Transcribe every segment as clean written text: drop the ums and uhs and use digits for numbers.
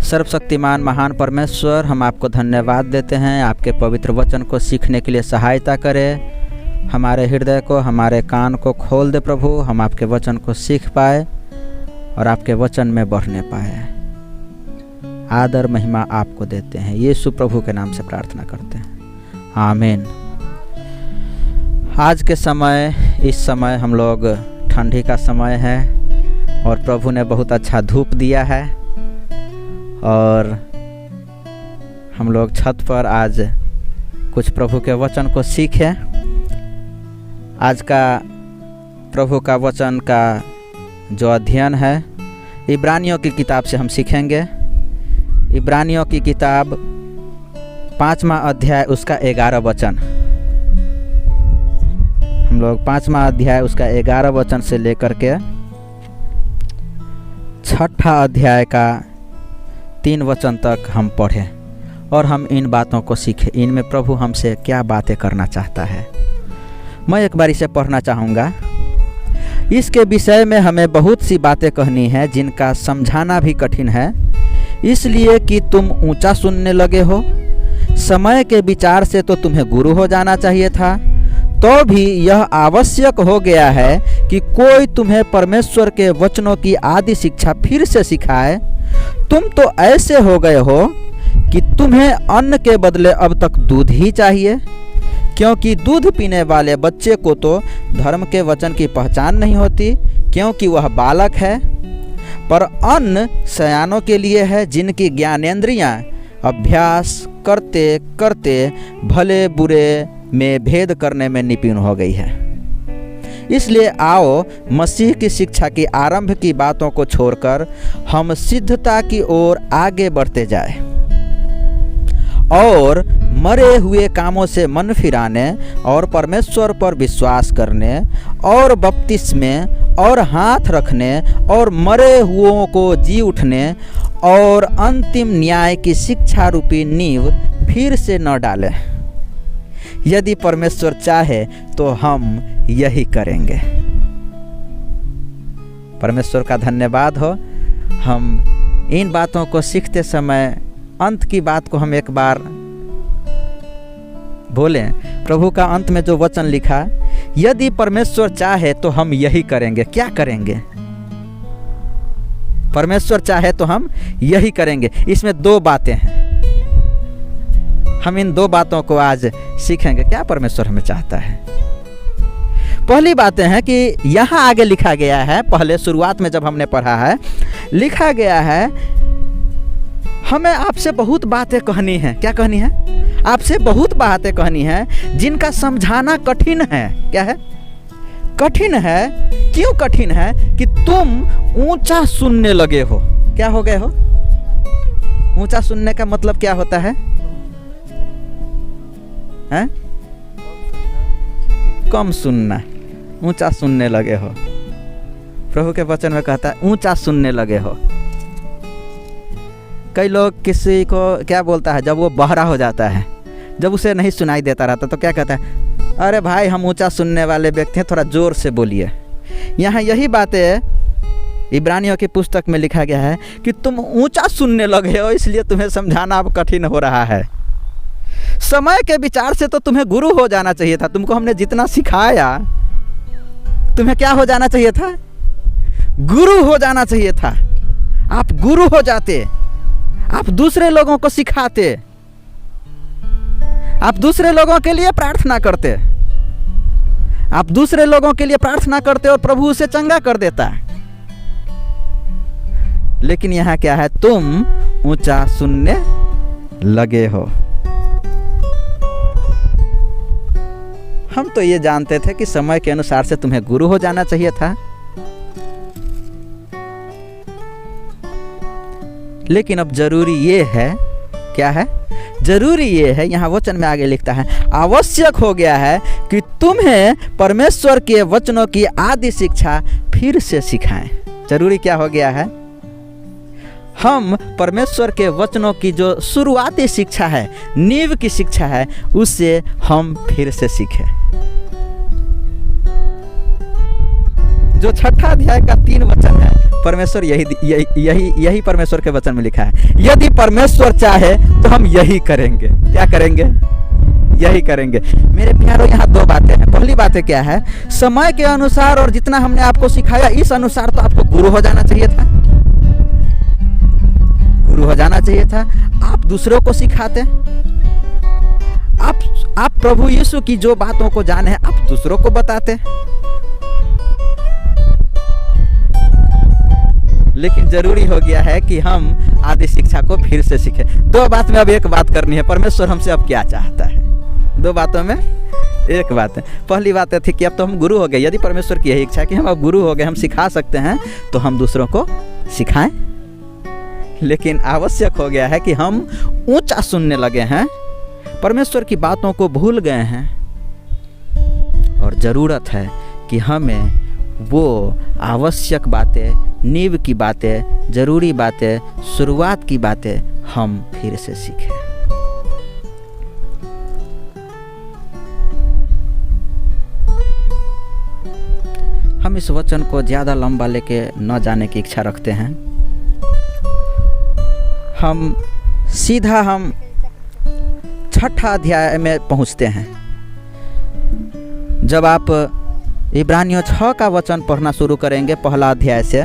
सर्वशक्तिमान महान परमेश्वर, हम आपको धन्यवाद देते हैं। आपके पवित्र वचन को सीखने के लिए सहायता करें। हमारे हृदय को, हमारे कान को खोल दे प्रभु, हम आपके वचन को सीख पाए और आपके वचन में बढ़ने पाए। आदर महिमा आपको देते हैं, यीशु प्रभु के नाम से प्रार्थना करते हैं, आमीन। आज के समय, इस समय हम लोग ठंडी का समय है और प्रभु ने बहुत अच्छा धूप दिया है और हम लोग छत पर आज कुछ प्रभु के वचन को सीखे। आज का प्रभु का वचन का जो अध्ययन है इब्रानियों की किताब से हम सीखेंगे। इब्रानियों की किताब 5वां अध्याय उसका 11 वचन। हम लोग 5वां अध्याय उसका 11 वचन से लेकर के 6ठा अध्याय का 3 वचन तक हम पढ़ें और हम इन बातों को सीखें। इनमें प्रभु हमसे क्या बातें करना चाहता है। मैं एक बार इसे पढ़ना चाहूँगा। इसके विषय में हमें बहुत सी बातें कहनी है जिनका समझाना भी कठिन है, इसलिए कि तुम ऊंचा सुनने लगे हो। समय के विचार से तो तुम्हें गुरु हो जाना चाहिए था, तो भी यह आवश्यक हो गया है कि कोई तुम्हें परमेश्वर के वचनों की आदि शिक्षा फिर से सिखाए। तुम तो ऐसे हो गए हो कि तुम्हें अन्न के बदले अब तक दूध ही चाहिए, क्योंकि दूध पीने वाले बच्चे को तो धर्म के वचन की पहचान नहीं होती, क्योंकि वह बालक है। पर अन्न सयानों के लिए है, जिनकी ज्ञानेंद्रियां अभ्यास करते करते भले बुरे में भेद करने में निपुण हो गई है। इसलिए आओ मसीह की शिक्षा की आरंभ की बातों को छोड़कर हम सिद्धता की ओर आगे बढ़ते जाएं और मरे हुए कामों से मन फिराने और परमेश्वर पर विश्वास करने और बपतिस्मे और हाथ रखने और मरे हुओं को जी उठने और अंतिम न्याय की शिक्षा रूपी नींव फिर से न डालें। यदि परमेश्वर चाहे तो हम यही करेंगे। परमेश्वर का धन्यवाद हो। हम इन बातों को सीखते समय अंत की बात को हम एक बार बोलें। प्रभु का अंत में जो वचन लिखा, यदि परमेश्वर चाहे तो हम यही करेंगे। क्या करेंगे? परमेश्वर चाहे तो हम यही करेंगे। इसमें 2 बातें हैं। हम इन 2 बातों को आज सीखेंगे। क्या परमेश्वर हमें चाहता है? पहली बात है कि यहाँ आगे लिखा गया है, पहले शुरुआत में जब हमने पढ़ा है, लिखा गया है हमें आपसे बहुत बातें कहनी है। क्या कहनी है? आपसे बहुत बातें कहनी है जिनका समझाना कठिन है। क्या है? कठिन है। क्यों कठिन है? कि तुम ऊंचा सुनने लगे हो। क्या हो गए हो? ऊंचा सुनने का मतलब क्या होता है? हैं? कम सुनना। ऊंचा सुनने लगे हो। प्रभु के वचन में कहता है ऊंचा सुनने लगे हो। कई लोग किसी को क्या बोलता है, जब वो बहरा हो जाता है, जब उसे नहीं सुनाई देता रहता तो क्या कहता है, अरे भाई हम ऊंचा सुनने वाले व्यक्ति हैं, थोड़ा जोर से बोलिए। यहाँ यही बातें इब्रानियों की पुस्तक में लिखा गया है कि तुम ऊंचा सुनने लगे हो, इसलिए तुम्हें समझाना अब कठिन हो रहा है। समय के विचार से तो तुम्हें गुरु हो जाना चाहिए था। तुमको हमने जितना सिखाया, तुम्हें क्या हो जाना चाहिए था? गुरु हो जाना चाहिए था। आप गुरु हो जाते, आप दूसरे लोगों को सिखाते, आप दूसरे लोगों के लिए प्रार्थना करते, आप दूसरे लोगों के लिए प्रार्थना करते और प्रभु उसे चंगा कर देता। लेकिन यहाँ क्या है? तुम ऊंचा सुनने लगे हो। हम तो ये जानते थे कि समय के अनुसार से तुम्हें गुरु हो जाना चाहिए था, लेकिन अब जरूरी ये है, क्या है? जरूरी ये है, यहाँ वचन में आगे लिखता है आवश्यक हो गया है कि तुम्हें परमेश्वर के वचनों की आदि शिक्षा फिर से सिखाएं। जरूरी क्या हो गया है? हम परमेश्वर के वचनों की जो शुरुआती शिक्षा है, नींव की शिक्षा है, उससे हम फिर से सीखें। जो 6ठा अध्याय का 3 वचन है, परमेश्वर यही परमेश्वर के वचन में लिखा है, यदि परमेश्वर चाहे तो हम यही करेंगे। क्या करेंगे? यही करेंगे। मेरे प्यारो, यहाँ दो बातें हैं। पहली बात क्या है, समय के अनुसार और जितना हमने आपको सिखाया इस अनुसार तो आपको गुरु हो जाना चाहिए था, गुरु हो जाना चाहिए था। आप दूसरों को सिखाते, आप प्रभु यीशु की जो बातों को जाने हैं आप दूसरों को बताते, लेकिन जरूरी हो गया है कि हम आदि शिक्षा को फिर से सीखें। दो बात में अब एक बात करनी है, परमेश्वर हमसे अब क्या चाहता है। दो बातों में एक बात है। पहली बात थी कि अब तो हम गुरु हो गए, यदि परमेश्वर की यही इच्छा है कि हम अब गुरु हो गए, हम सिखा सकते हैं, तो हम दूसरों को सिखाएं। लेकिन आवश्यक हो गया है कि हम ऊंचा सुनने लगे हैं, परमेश्वर की बातों को भूल गए हैं, और ज़रूरत है कि हमें वो आवश्यक बातें, नींव की बातें, ज़रूरी बातें, शुरुआत की बातें हम फिर से सीखें। हम इस वचन को ज़्यादा लंबा लेके न जाने की इच्छा रखते हैं। हम सीधा 6ठा अध्याय में पहुंचते हैं। जब आप इब्रानियों 6 का वचन पढ़ना शुरू करेंगे, पहला अध्याय से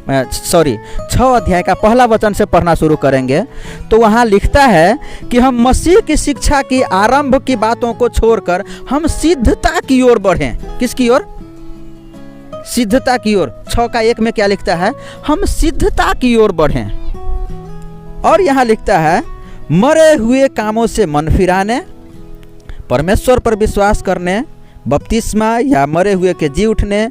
6 अध्याय का पहला वचन से पढ़ना शुरू करेंगे, तो वहाँ लिखता है कि हम मसीह की शिक्षा की आरंभ की बातों को छोड़कर हम सिद्धता की ओर बढ़ें। किसकी ओर? सिद्धता की ओर। 6 का 1 में क्या लिखता है? हम सिद्धता की ओर बढ़ें। और यहाँ लिखता है मरे हुए कामों से मन फिराने, परमेश्वर पर विश्वास करने, बपतिस्मा या मरे हुए के जी उठने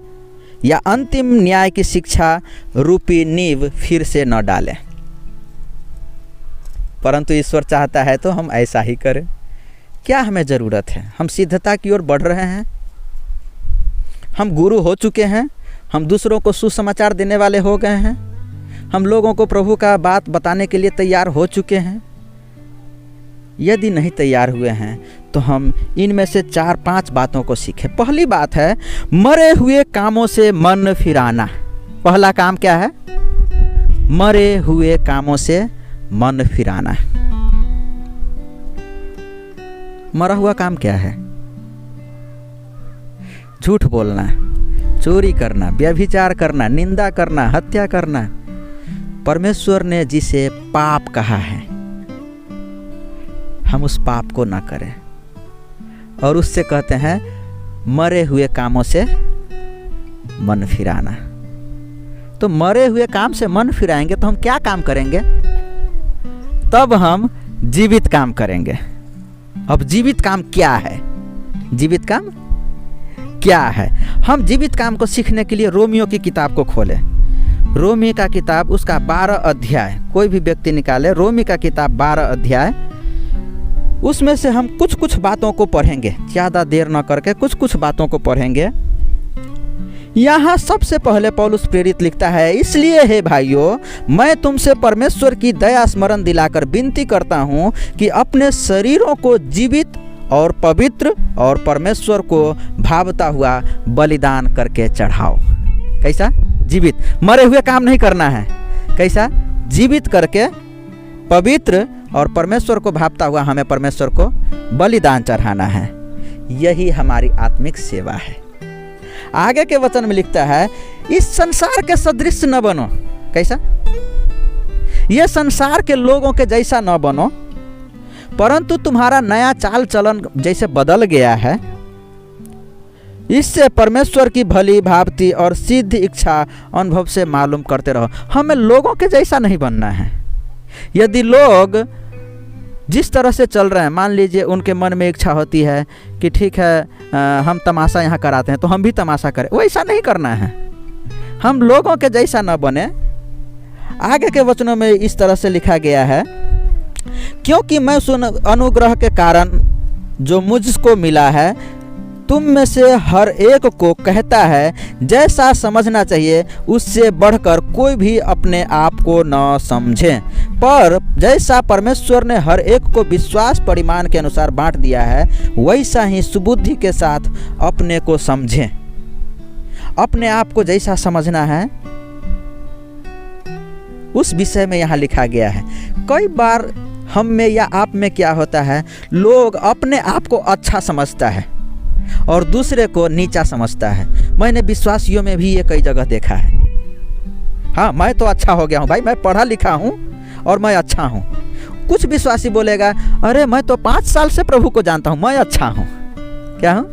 या अंतिम न्याय की शिक्षा रूपी नींव फिर से न डालें। परंतु ईश्वर चाहता है तो हम ऐसा ही करें। क्या हमें ज़रूरत है? हम सिद्धता की ओर बढ़ रहे हैं, हम गुरु हो चुके हैं, हम दूसरों को सुसमाचार देने वाले हो गए हैं, हम लोगों को प्रभु का बात बताने के लिए तैयार हो चुके हैं। यदि नहीं तैयार हुए हैं तो हम इनमें से 4-5 बातों को सीखें। पहली बात है मरे हुए कामों से मन फिराना। पहला काम क्या है? मरे हुए कामों से मन फिराना। मरा हुआ काम क्या है? झूठ बोलना, चोरी करना, व्यभिचार करना, निंदा करना, हत्या करना। परमेश्वर ने जिसे पाप कहा है हम उस पाप को ना करें, और उससे कहते हैं मरे हुए कामों से मन फिराना। तो मरे हुए काम से मन फिराएंगे तो हम क्या काम करेंगे? तब हम जीवित काम करेंगे। अब जीवित काम क्या है? जीवित काम क्या है? हम जीवित काम को सीखने के लिए रोमियो की किताब को खोलें। रोमी का किताब उसका 12 अध्याय, कोई भी व्यक्ति निकाले रोमी का किताब 12 अध्याय, उसमें से हम कुछ बातों को पढ़ेंगे, ज़्यादा देर न करके कुछ बातों को पढ़ेंगे। यहाँ सबसे पहले पौलुस प्रेरित लिखता है, इसलिए हे भाइयों, मैं तुमसे परमेश्वर की दया स्मरण दिलाकर विनती करता हूँ कि अपने शरीरों को जीवित और पवित्र और परमेश्वर को भावता हुआ बलिदान करके चढ़ाओ। कैसा? जीवित। मरे हुए काम नहीं करना है। कैसा? जीवित करके पवित्र और परमेश्वर को भावता हुआ हमें परमेश्वर को बलिदान चढ़ाना है। यही हमारी आत्मिक सेवा है। आगे के वचन में लिखता है, इस संसार के सदृश न बनो। कैसा? यह संसार के लोगों के जैसा न बनो, परंतु तुम्हारा नया चाल चलन जैसे बदल गया है, इससे परमेश्वर की भली भांति और सिद्ध इच्छा अनुभव से मालूम करते रहो। हमें लोगों के जैसा नहीं बनना है। यदि लोग जिस तरह से चल रहे हैं, मान लीजिए उनके मन में इच्छा होती है कि ठीक है हम तमाशा यहाँ कराते हैं तो हम भी तमाशा करें, वैसा नहीं करना है। हम लोगों के जैसा न बने। आगे के वचनों में इस तरह से लिखा गया है, क्योंकि मैं उस अनुग्रह के कारण जो मुझको मिला है तुम में से हर एक को कहता है, जैसा समझना चाहिए उससे बढ़कर कोई भी अपने आप को न समझे, पर जैसा परमेश्वर ने हर एक को विश्वास परिमाण के अनुसार बांट दिया है वैसा ही सुबुद्धि के साथ अपने को समझें। अपने आप को जैसा समझना है उस विषय में यहाँ लिखा गया है। कई बार हम में या आप में क्या होता है, लोग अपने आप को अच्छा समझता है और दूसरे को नीचा समझता है। मैंने विश्वासियों में भी ये कई जगह देखा है। हाँ, मैं तो अच्छा हो गया हूँ भाई, मैं पढ़ा लिखा हूँ और मैं अच्छा हूँ। कुछ विश्वासी बोलेगा, अरे मैं तो 5 साल से प्रभु को जानता हूँ, मैं अच्छा हूँ। क्या हूँ?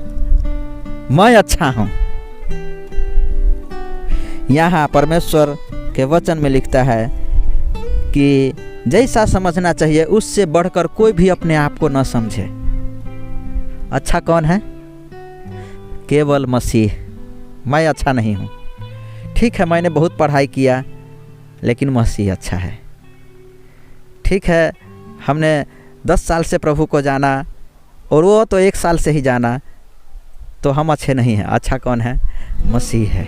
मैं अच्छा हूँ। यहाँ परमेश्वर के वचन में लिखता है कि जैसा समझना चाहिए उससे बढ़कर कोई भी अपने आप को न समझे। अच्छा कौन है? केवल मसीह। मैं अच्छा नहीं हूँ। ठीक है, मैंने बहुत पढ़ाई किया, लेकिन मसीह अच्छा है। ठीक है, हमने 10 साल से प्रभु को जाना और वो तो 1 साल से ही जाना, तो हम अच्छे नहीं हैं। अच्छा कौन है? मसीह है।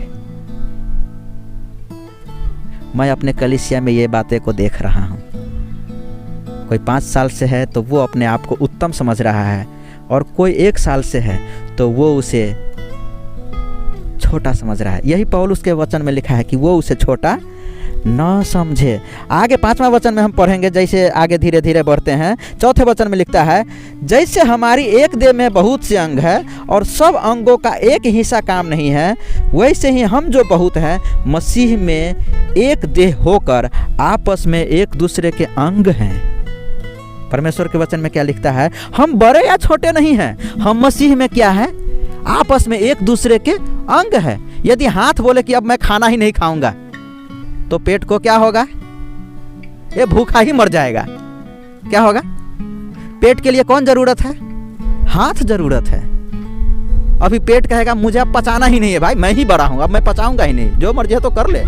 मैं अपने कलीसिया में ये बातें को देख रहा हूँ। कोई 5 साल से है तो वो अपने आप को उत्तम समझ रहा है, और कोई 1 साल से है तो वो उसे छोटा समझ रहा है। यही पौलुस के वचन में लिखा है कि वो उसे छोटा न समझे। आगे 5वां वचन में हम पढ़ेंगे, जैसे आगे धीरे धीरे बढ़ते हैं। 4थे वचन में लिखता है, जैसे हमारी एक देह में बहुत से अंग है और सब अंगों का एक हिस्सा काम नहीं है, वैसे ही हम जो बहुत हैं मसीह में एक देह होकर आपस में एक दूसरे के अंग हैं। परमेश्वर के वचन में क्या लिखता है? हम बड़े या छोटे नहीं हैं, हम मसीह में क्या है? आपस में एक दूसरे के अंग है। यदि हाथ बोले कि अब मैं खाना ही नहीं खाऊंगा, तो पेट को क्या होगा? ये भूखा ही मर जाएगा। क्या होगा? पेट के लिए कौन जरूरत है? हाथ जरूरत है। अभी पेट कहेगा मुझे अब पचाना ही नहीं है भाई, मैं ही बड़ा हूं, अब मैं पचाऊंगा ही नहीं, जो मर्जी है तो कर ले।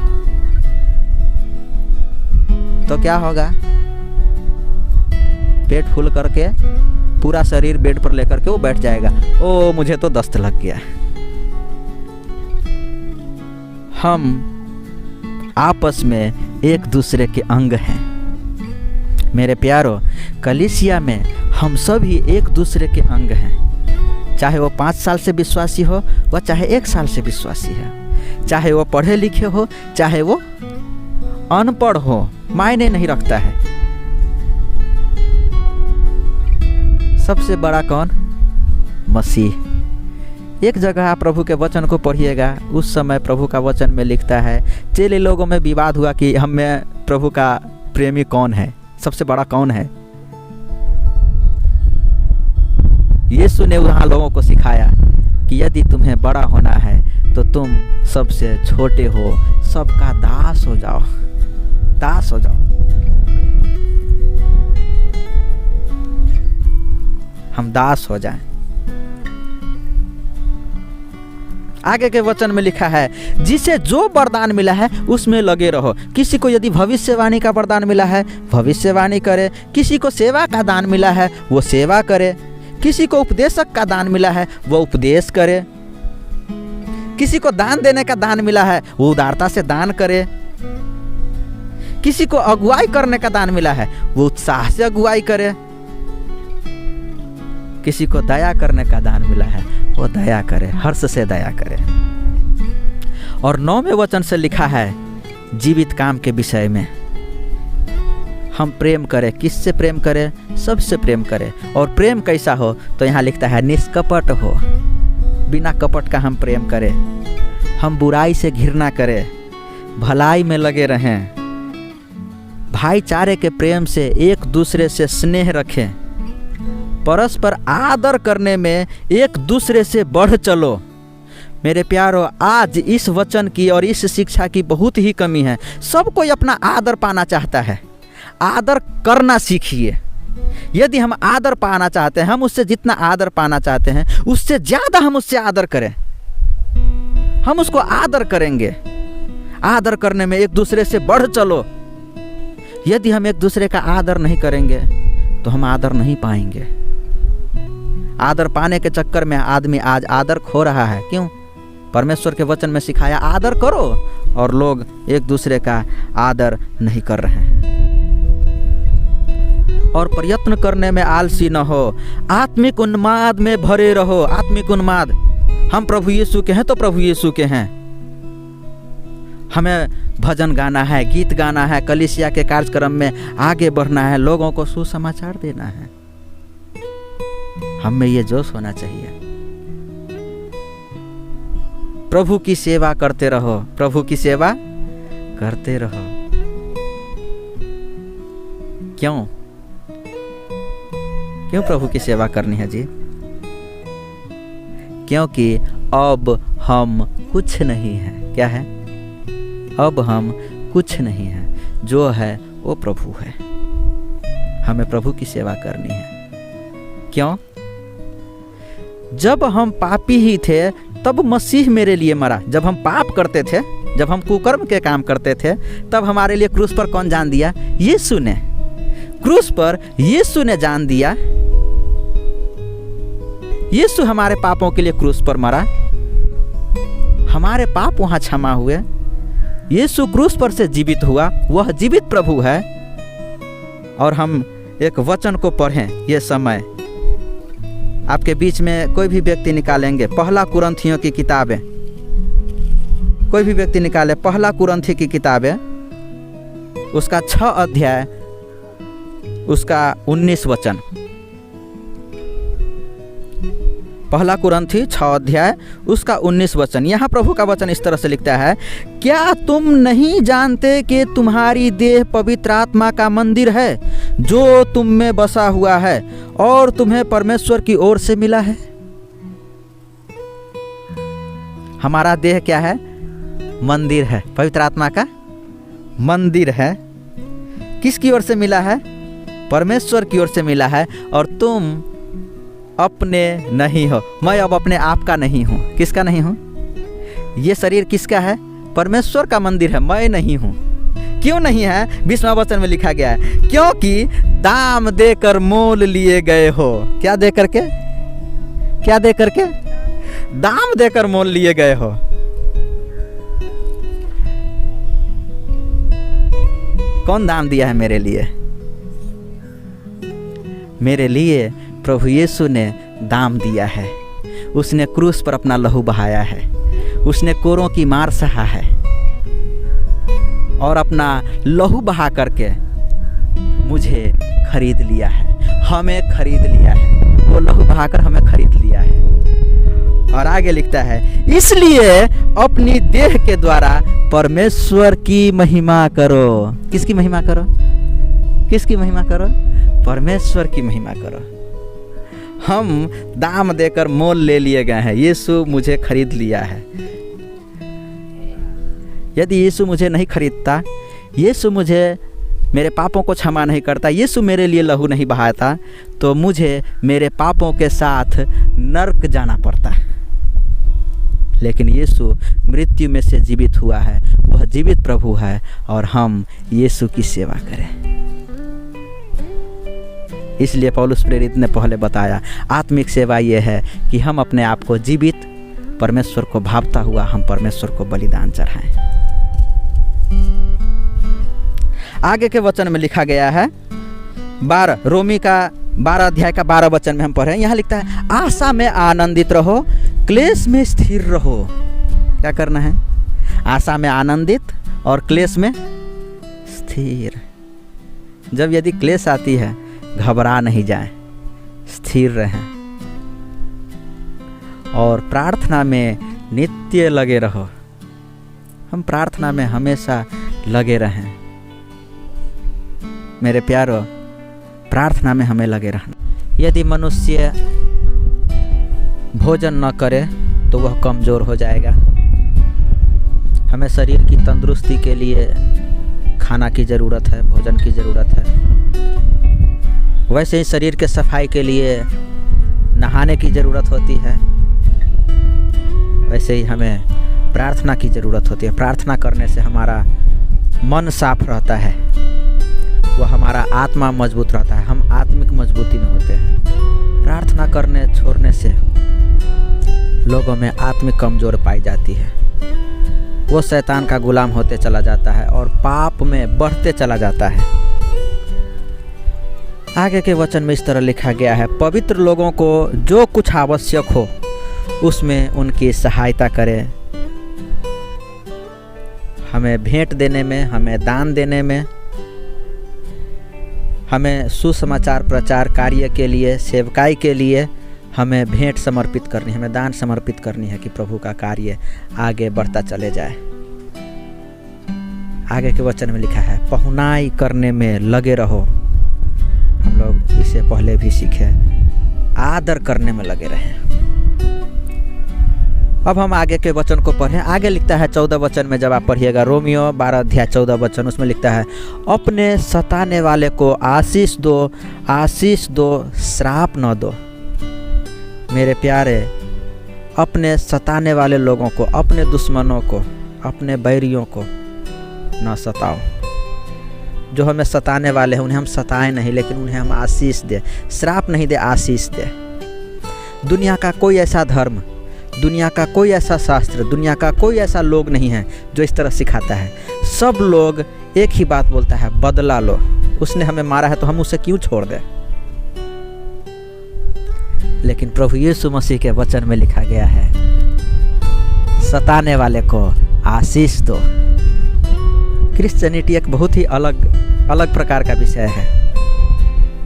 तो क्या होगा? पेट फुल करके पूरा शरीर बेड पर लेकर के वो बैठ जाएगा। ओ मुझे तो दस्त लग गया। हम आपस में एक दूसरे के अंग हैं। मेरे प्यारो, कलीसिया में हम सभी एक दूसरे के अंग हैं। चाहे वो 5 साल से विश्वासी हो, वह चाहे 1 साल से विश्वासी है, चाहे वो पढ़े लिखे हो, चाहे वो अनपढ़ हो, मायने नहीं रखता है। सबसे बड़ा कौन? मसीह। एक जगह आप प्रभु के वचन को पढ़िएगा, उस समय प्रभु का वचन में लिखता है, चेले लोगों में विवाद हुआ कि हम में प्रभु का प्रेमी कौन है, सबसे बड़ा कौन है। यीशु ने वहाँ लोगों को सिखाया कि यदि तुम्हें बड़ा होना है तो तुम सबसे छोटे हो, सबका दास हो जाओ, दास हो जाओ। हम दास हो जाएं। आगे के वचन में लिखा है, जिसे जो वरदान मिला है उसमें लगे रहो। किसी को यदि भविष्यवाणी का वरदान मिला है, भविष्यवाणी करे। किसी को सेवा का दान मिला है, वो सेवा करे। किसी को उपदेशक का दान मिला है, वो उपदेश करे। किसी को दान देने का दान मिला है, वो उदारता से दान करे। किसी को अगुवाई करने का दान मिला है, वो उत्साह से अगुवाई करे। किसी को दया करने का दान मिला है, वो दया करे, हर्ष से दया करे। और 9वें वचन से लिखा है जीवित काम के विषय में, हम प्रेम करें। किससे प्रेम करें? सबसे प्रेम करें। और प्रेम कैसा हो? तो यहाँ लिखता है निष्कपट हो, बिना कपट का हम प्रेम करें। हम बुराई से घृणा करें, भलाई में लगे रहें, भाईचारे के प्रेम से एक दूसरे से स्नेह रखें, परस्पर आदर करने में एक दूसरे से बढ़ चलो। मेरे प्यारो, आज इस वचन की और इस शिक्षा की बहुत ही कमी है। सब कोई अपना आदर पाना चाहता है। आदर करना सीखिए। यदि हम आदर पाना चाहते हैं, हम उससे जितना आदर पाना चाहते हैं उससे ज़्यादा हम उससे आदर करें। हम उसको आदर करेंगे। आदर करने में एक दूसरे से बढ़ चलो। यदि हम एक दूसरे का आदर नहीं करेंगे तो हम आदर नहीं पाएंगे। आदर पाने के चक्कर में आदमी आज आदर खो रहा है। क्यों? परमेश्वर के वचन में सिखाया आदर करो, और लोग एक दूसरे का आदर नहीं कर रहे हैं। और प्रयत्न करने में आलसी न हो, आत्मिक उन्माद में भरे रहो। आत्मिक उन्माद, हम प्रभु यीशु के हैं तो प्रभु यीशु के हैं। हमें भजन गाना है, गीत गाना है, कलीसिया के कार्यक्रम में आगे बढ़ना है, लोगों को सुसमाचार देना है। हम में ये जोश होना चाहिए। प्रभु की सेवा करते रहो, प्रभु की सेवा करते रहो। क्यों प्रभु की सेवा करनी है जी? क्योंकि अब हम कुछ नहीं हैं। क्या है? अब हम कुछ नहीं हैं, जो है वो प्रभु है। हमें प्रभु की सेवा करनी है। क्यों? जब हम पापी ही थे तब मसीह मेरे लिए मरा। जब हम पाप करते थे, जब हम कुकर्म के काम करते थे, तब हमारे लिए क्रूस पर कौन जान दिया? यीशु ने। क्रूस पर यीशु ने जान दिया। यीशु हमारे पापों के लिए क्रूस पर मरा, हमारे पाप वहां क्षमा हुए। यीशु क्रूस पर से जीवित हुआ, वह जीवित प्रभु है। और हम एक वचन को पढ़ें। ये समय आपके बीच में कोई भी व्यक्ति निकालेंगे, पहला कुरिन्थियों की किताब है, कोई भी व्यक्ति निकाले पहला कुरिन्थी की किताब है, उसका 6 अध्याय, उसका 19 वचन। पहला कुरिन्थी 6 अध्याय उसका 19 वचन। यहाँ प्रभु का वचन इस तरह से लिखता है, क्या तुम नहीं जानते कि तुम्हारी देह पवित्र आत्मा का मंदिर है, जो तुम में बसा हुआ है और तुम्हें परमेश्वर की ओर से मिला है? हमारा देह क्या है? मंदिर है, पवित्र आत्मा का मंदिर है। किसकी ओर से मिला है? परमेश्वर की ओर से मिला है। और तुम अपने नहीं हो। मैं अब अपने आप का नहीं हूँ। किसका नहीं हूँ? ये शरीर किसका है? परमेश्वर का मंदिर है, मैं नहीं हूँ। क्यों नहीं है? 20वां वचन में लिखा गया है, क्योंकि दाम देकर मोल लिए गए हो। क्या दे करके? क्या दे करके? दाम देकर मोल लिए गए हो। कौन दाम दिया है मेरे लिए? मेरे लिए प्रभु यीशु ने दाम दिया है। उसने क्रूस पर अपना लहू बहाया है, उसने कोरों की मार सहा है और अपना लहू बहा करके मुझे खरीद लिया है, हमें खरीद लिया है। वो लहू बहाकर हमें खरीद लिया है। और आगे लिखता है, इसलिए अपनी देह के द्वारा परमेश्वर की महिमा करो। किसकी महिमा करो? किसकी महिमा करो? परमेश्वर की महिमा करो। हम दाम देकर मोल ले लिए गए हैं। यीशु मुझे खरीद लिया है। यदि यीशु मुझे नहीं खरीदता, यीशु मुझे मेरे पापों को क्षमा नहीं करता, यीशु मेरे लिए लहू नहीं बहाता, तो मुझे मेरे पापों के साथ नरक जाना पड़ता। लेकिन यीशु मृत्यु में से जीवित हुआ है, वह जीवित प्रभु है और हम यीशु की सेवा करें। इसलिए पौलुस प्रेरित ने पहले बताया, आत्मिक सेवा ये है कि हम अपने आप को जीवित, परमेश्वर को भावता हुआ हम परमेश्वर को बलिदान चढ़ाएं। आगे के वचन में लिखा गया है 12 रोमी का 12 अध्याय का 12 वचन में हम पढ़े। यहाँ लिखता है, आशा में आनंदित रहो, क्लेश में स्थिर रहो। क्या करना है? आशा में आनंदित और क्लेश में स्थिर। जब यदि क्लेश आती है, घबरा नहीं जाए, स्थिर रहें और प्रार्थना में नित्य लगे रहो। हम प्रार्थना में हमेशा लगे रहें। मेरे प्यारो, प्रार्थना में हमें लगे रहना। यदि मनुष्य भोजन न करे तो वह कमज़ोर हो जाएगा। हमें शरीर की तंदुरुस्ती के लिए खाना की ज़रूरत है, भोजन की ज़रूरत है। वैसे ही शरीर के सफाई के लिए नहाने की ज़रूरत होती है। वैसे ही हमें प्रार्थना की ज़रूरत होती है। प्रार्थना करने से हमारा मन साफ रहता है, वह हमारा आत्मा मजबूत रहता है, हम आत्मिक मजबूती में होते हैं। प्रार्थना करने छोड़ने से लोगों में आत्मिक कमज़ोर पाई जाती है। वो शैतान का गुलाम होते चला जाता है और पाप में बढ़ते चला जाता है। आगे के वचन में इस तरह लिखा गया है, पवित्र लोगों को जो कुछ आवश्यक हो उसमें उनकी सहायता करें। हमें भेंट देने में, हमें दान देने में, हमें सुसमाचार प्रचार कार्य के लिए, सेवकाई के लिए हमें भेंट समर्पित करनी, हमें दान समर्पित करनी है कि प्रभु का कार्य आगे बढ़ता चले जाए। आगे के वचन में लिखा है पहुनाई करने में लगे रहो। हम लोग इसे पहले भी सीखे, आदर करने में लगे रहें। अब हम आगे के वचन को पढ़ें। आगे लिखता है 14 वचन में, जब आप पढ़िएगा रोमियो 12 अध्याय 14 वचन, उसमें लिखता है अपने सताने वाले को आशीष दो, आशीष दो, श्राप न दो। मेरे प्यारे, अपने सताने वाले लोगों को, अपने दुश्मनों को, अपने बैरियों को न सताओ। जो हमें सताने वाले हैं उन्हें हम सताएं नहीं, लेकिन उन्हें हम आशीष दे, श्राप नहीं दे, आशीष दे। दुनिया का कोई ऐसा धर्म, दुनिया का कोई ऐसा शास्त्र, दुनिया का कोई ऐसा लोग नहीं है जो इस तरह सिखाता है। सब लोग एक ही बात बोलता है, बदला लो। उसने हमें मारा है तो हम उसे क्यों छोड़ दें? लेकिन प्रभु यीशु मसीह के वचन में लिखा गया है सताने वाले को आशीष दो। क्रिश्चियनिटी एक बहुत ही अलग प्रकार का विषय है।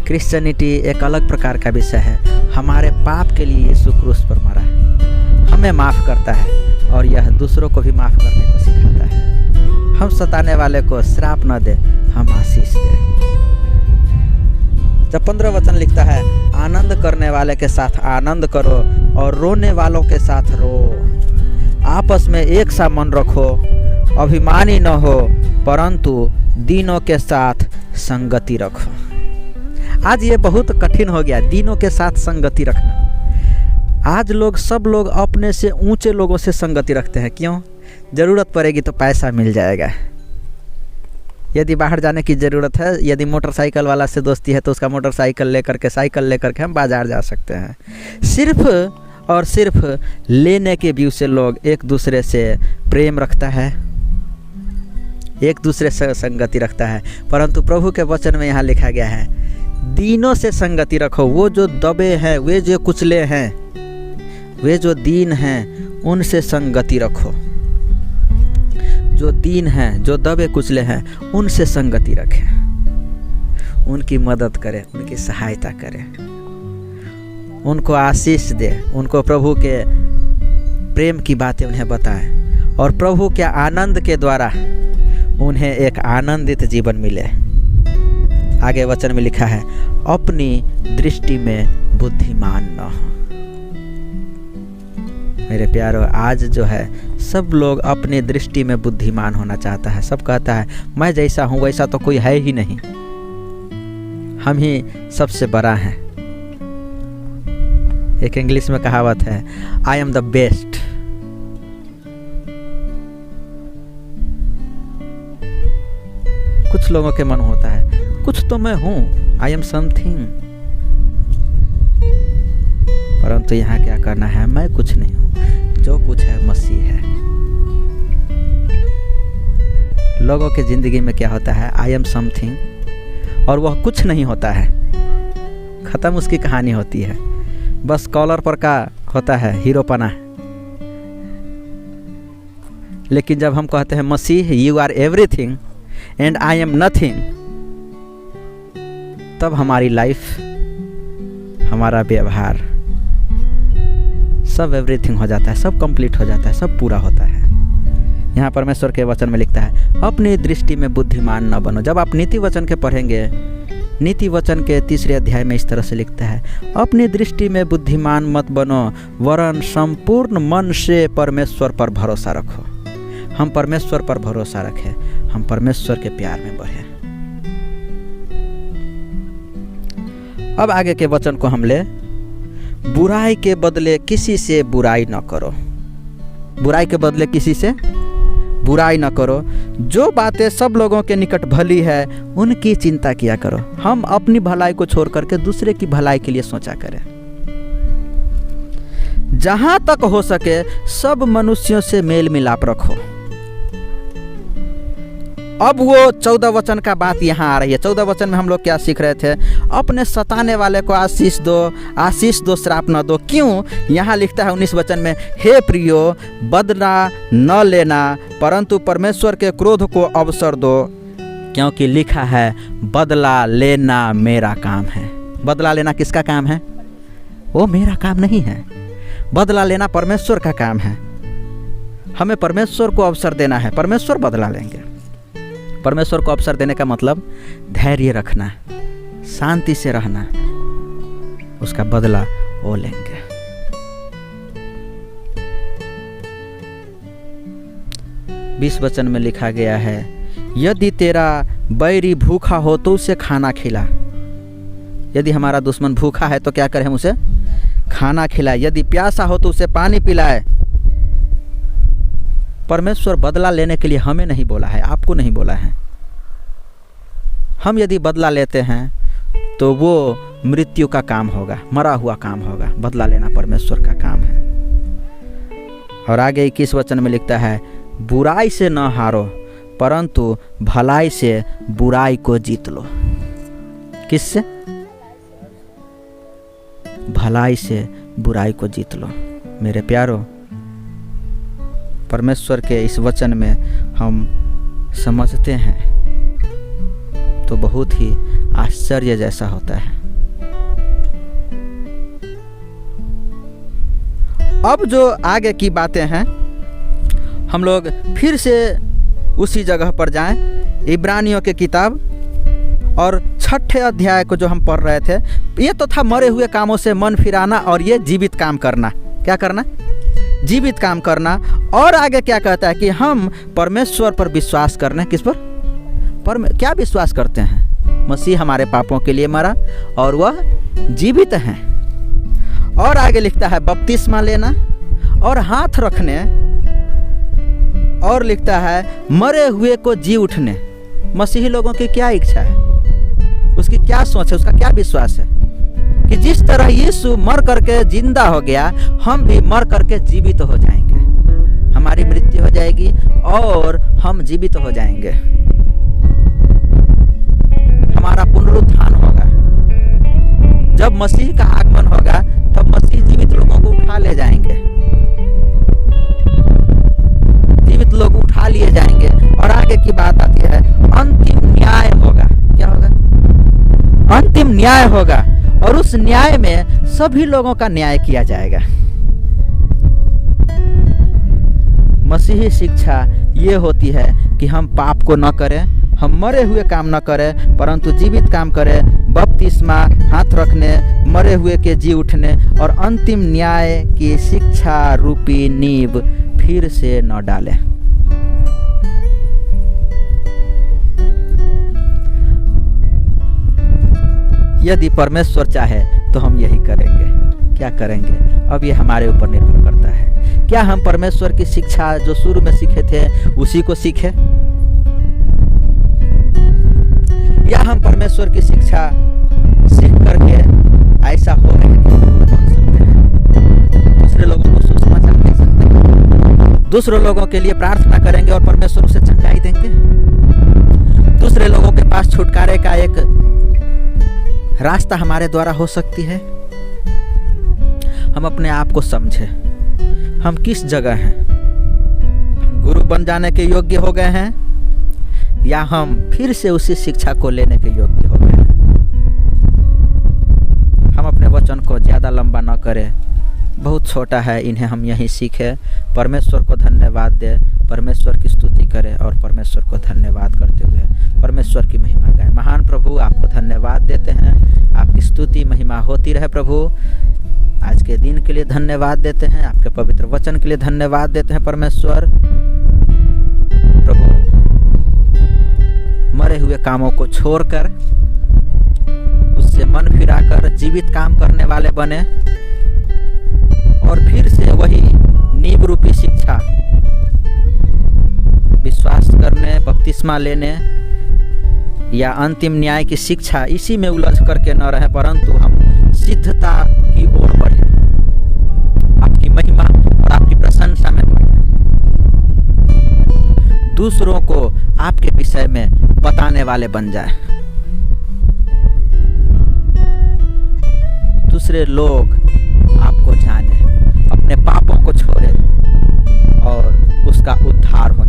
क्रिश्चियनिटी एक अलग प्रकार का विषय है। हमारे पाप के लिए यीशु क्रूस पर मरा है, हमें माफ़ करता है और यह दूसरों को भी माफ़ करने को सिखाता है। हम सताने वाले को श्राप न दे, हम आशीष दें। जब 15 वचन लिखता है आनंद करने वाले के साथ आनंद करो और रोने वालों के साथ रो। आपस में एक सा मन रखो, अभिमानी न हो, परंतु दीनों के साथ संगति रखो। आज ये बहुत कठिन हो गया, दीनों के साथ संगति रखना। आज सब लोग अपने से ऊंचे लोगों से संगति रखते हैं। क्यों? ज़रूरत पड़ेगी तो पैसा मिल जाएगा। यदि बाहर जाने की ज़रूरत है, यदि मोटरसाइकिल वाला से दोस्ती है तो उसका मोटरसाइकिल लेकर के हम बाज़ार जा सकते हैं। सिर्फ और सिर्फ लेने के व्यू से लोग एक दूसरे से प्रेम रखता है, एक दूसरे से संगति रखता है। परंतु प्रभु के वचन में यहाँ लिखा गया है दीनों से संगति रखो। वो जो दबे हैं, वे जो कुचले हैं, वे जो दीन हैं, उनसे संगति रखो। जो दीन हैं, जो दबे कुचले हैं, उनसे संगति रखें। उनकी मदद करें, उनकी सहायता करें, उनको आशीष दें, उनको प्रभु के प्रेम की बातें उन्हें बताएं और प्रभु के आनंद के द्वारा उन्हें एक आनंदित जीवन मिले। आगे वचन में लिखा है अपनी दृष्टि में बुद्धिमान न हो। मेरे प्यारो, आज जो है सब लोग अपनी दृष्टि में बुद्धिमान होना चाहता है। सब कहता है मैं जैसा हूँ वैसा तो कोई है ही नहीं, हम ही सबसे बड़ा हैं। एक इंग्लिश में कहावत है आई एम द बेस्ट। कुछ लोगों के मन होता है कुछ तो मैं हूँ, आई एम समथिंग। परंतु यहाँ क्या करना है, मैं कुछ नहीं हूँ, जो कुछ है मसीह है। लोगों की जिंदगी में क्या होता है, आई एम समथिंग, और वह कुछ नहीं होता है। खत्म उसकी कहानी होती है, बस कॉलर पर का होता है हीरोपना। लेकिन जब हम कहते हैं मसीह you are everything and I am nothing, तब हमारी लाइफ, हमारा व्यवहार सब एवरीथिंग हो जाता है, सब कंप्लीट हो जाता है, सब पूरा होता है। यहाँ परमेश्वर के वचन में लिखता है अपनी दृष्टि में बुद्धिमान न बनो। जब आप नीति वचन के पढ़ेंगे, नीति वचन के 3 अध्याय में इस तरह से लिखता है अपनी दृष्टि में बुद्धिमान मत बनो, वरन संपूर्ण मन से परमेश्वर पर भरोसा रखो। हम परमेश्वर पर भरोसा रखें, हम परमेश्वर के प्यार में बढ़ें। अब आगे के वचन को हम ले, बुराई के बदले किसी से बुराई न करो। बुराई के बदले किसी से बुराई न करो। जो बातें सब लोगों के निकट भली है उनकी चिंता किया करो। हम अपनी भलाई को छोड़ करके दूसरे की भलाई के लिए सोचा करें। जहां तक हो सके सब मनुष्यों से मेल मिलाप रखो। अब वो 14 वचन का बात यहाँ आ रही है। 14 वचन में हम लोग क्या सीख रहे थे? अपने सताने वाले को आशीष दो श्राप न दो। क्यों? यहाँ लिखता है 19 वचन में, हे प्रियो, बदला न लेना परंतु परमेश्वर के क्रोध को अवसर दो, क्योंकि लिखा है बदला लेना मेरा काम है। बदला लेना किसका काम है? वो मेरा काम नहीं है। बदला लेना परमेश्वर का काम है। हमें परमेश्वर को अवसर देना है, परमेश्वर बदला लेंगे। परमेश्वर को अवसर देने का मतलब धैर्य रखना, शांति से रहना, उसका बदला वो लेंगे। बीस वचन में लिखा गया है, यदि तेरा बैरी भूखा हो तो उसे खाना खिला। यदि हमारा दुश्मन भूखा है तो क्या करें? हम उसे खाना खिलाए। यदि प्यासा हो तो उसे पानी पिलाए। परमेश्वर बदला लेने के लिए हमें नहीं बोला है, आपको नहीं बोला है। हम यदि बदला लेते हैं तो वो मृत्यु का काम होगा, मरा हुआ काम होगा। बदला लेना परमेश्वर का काम है। और आगे 21 वचन में लिखता है, बुराई से न हारो परंतु भलाई से बुराई को जीत लो। किससे? भलाई से बुराई को जीत लो। मेरे प्यारो, परमेश्वर के इस वचन में हम समझते हैं तो बहुत ही आश्चर्य जैसा होता है। अब जो आगे की बातें हैं, हम लोग फिर से उसी जगह पर जाएं, इब्रानियों की किताब और 6ठे अध्याय को जो हम पढ़ रहे थे। ये तो था मरे हुए कामों से मन फिराना, और ये जीवित काम करना। क्या करना? जीवित काम करना। और आगे क्या कहता है कि हम परमेश्वर पर विश्वास करने। किस पर? क्या विश्वास करते हैं? मसीह हमारे पापों के लिए मरा और वह जीवित हैं। और आगे लिखता है बपतिस्मा लेना और हाथ रखने। और लिखता है मरे हुए को जी उठने। मसीही लोगों की क्या इच्छा है? उसकी क्या सोच है? उसका क्या विश्वास है कि जिस तरह यीशु मर करके जिंदा हो गया, हम भी मर करके जीवित हो जाएंगे। हमारी मृत्यु हो जाएगी और हम जीवित हो जाएंगे। हमारा पुनरुत्थान होगा। जब मसीह का आगमन होगा तब मसीह जीवित लोगों को उठा ले जाएंगे। जीवित लोग उठा लिए जाएंगे। और आगे की बात आती है, अंतिम न्याय होगा। क्या होगा? अंतिम न्याय होगा। और उस न्याय में सभी लोगों का न्याय किया जाएगा। मसीही शिक्षा ये होती है कि हम पाप को न करें, हम मरे हुए काम न करें परंतु जीवित काम करें। बपतिस्मा, हाथ रखने, मरे हुए के जी उठने और अंतिम न्याय की शिक्षा रूपी नींव फिर से न डालें। यदि परमेश्वर चाहे तो हम यही करेंगे। क्या करेंगे? अब ये हमारे ऊपर निर्भर करता है। क्या हम परमेश्वर की शिक्षा जो शुरू में सीखे थे उसी को सीखे, या हम परमेश्वर की शिक्षा सीख करके ऐसा हो गए दूसरे लोगों को सुसमाचार दे सकते हैं, दूसरे लोगों के लिए प्रार्थना करेंगे और परमेश्वर उसे चंगाई देंगे। दूसरे लोगों के पास छुटकारे का एक रास्ता हमारे द्वारा हो सकती है। हम अपने आप को समझे, हम किस जगह हैं? हम गुरु बन जाने के योग्य हो गए हैं या हम फिर से उसी शिक्षा को लेने के योग्य हो गए हैं? हम अपने वचन को ज़्यादा लंबा न करें, बहुत छोटा है, इन्हें हम यहीं सीखें। परमेश्वर को धन्यवाद दे, परमेश्वर की स्तुति करें और परमेश्वर को धन्यवाद करते हुए परमेश्वर की महिमा गाएं। महान प्रभु, आपको धन्यवाद देते हैं, आपकी स्तुति महिमा होती रहे प्रभु। आज के दिन के लिए धन्यवाद देते हैं, आपके पवित्र वचन के लिए धन्यवाद देते हैं परमेश्वर। प्रभु, मरे हुए कामों को छोड़कर उससे मन फिराकर जीवित काम करने वाले बने और फिर से वही नींव रूपी शिक्षा, विश्वास करने, बपतिस्मा लेने या अंतिम न्याय की शिक्षा, इसी में उलझ करके न रहे परंतु हम सिद्धता की ओर बढ़े, आपकी महिमा और आपकी प्रशंसा में बढ़े, दूसरों को आपके विषय में बताने वाले बन जाए, दूसरे लोग आपको जाने, अपने पापों को छोड़े और उसका उद्धार हो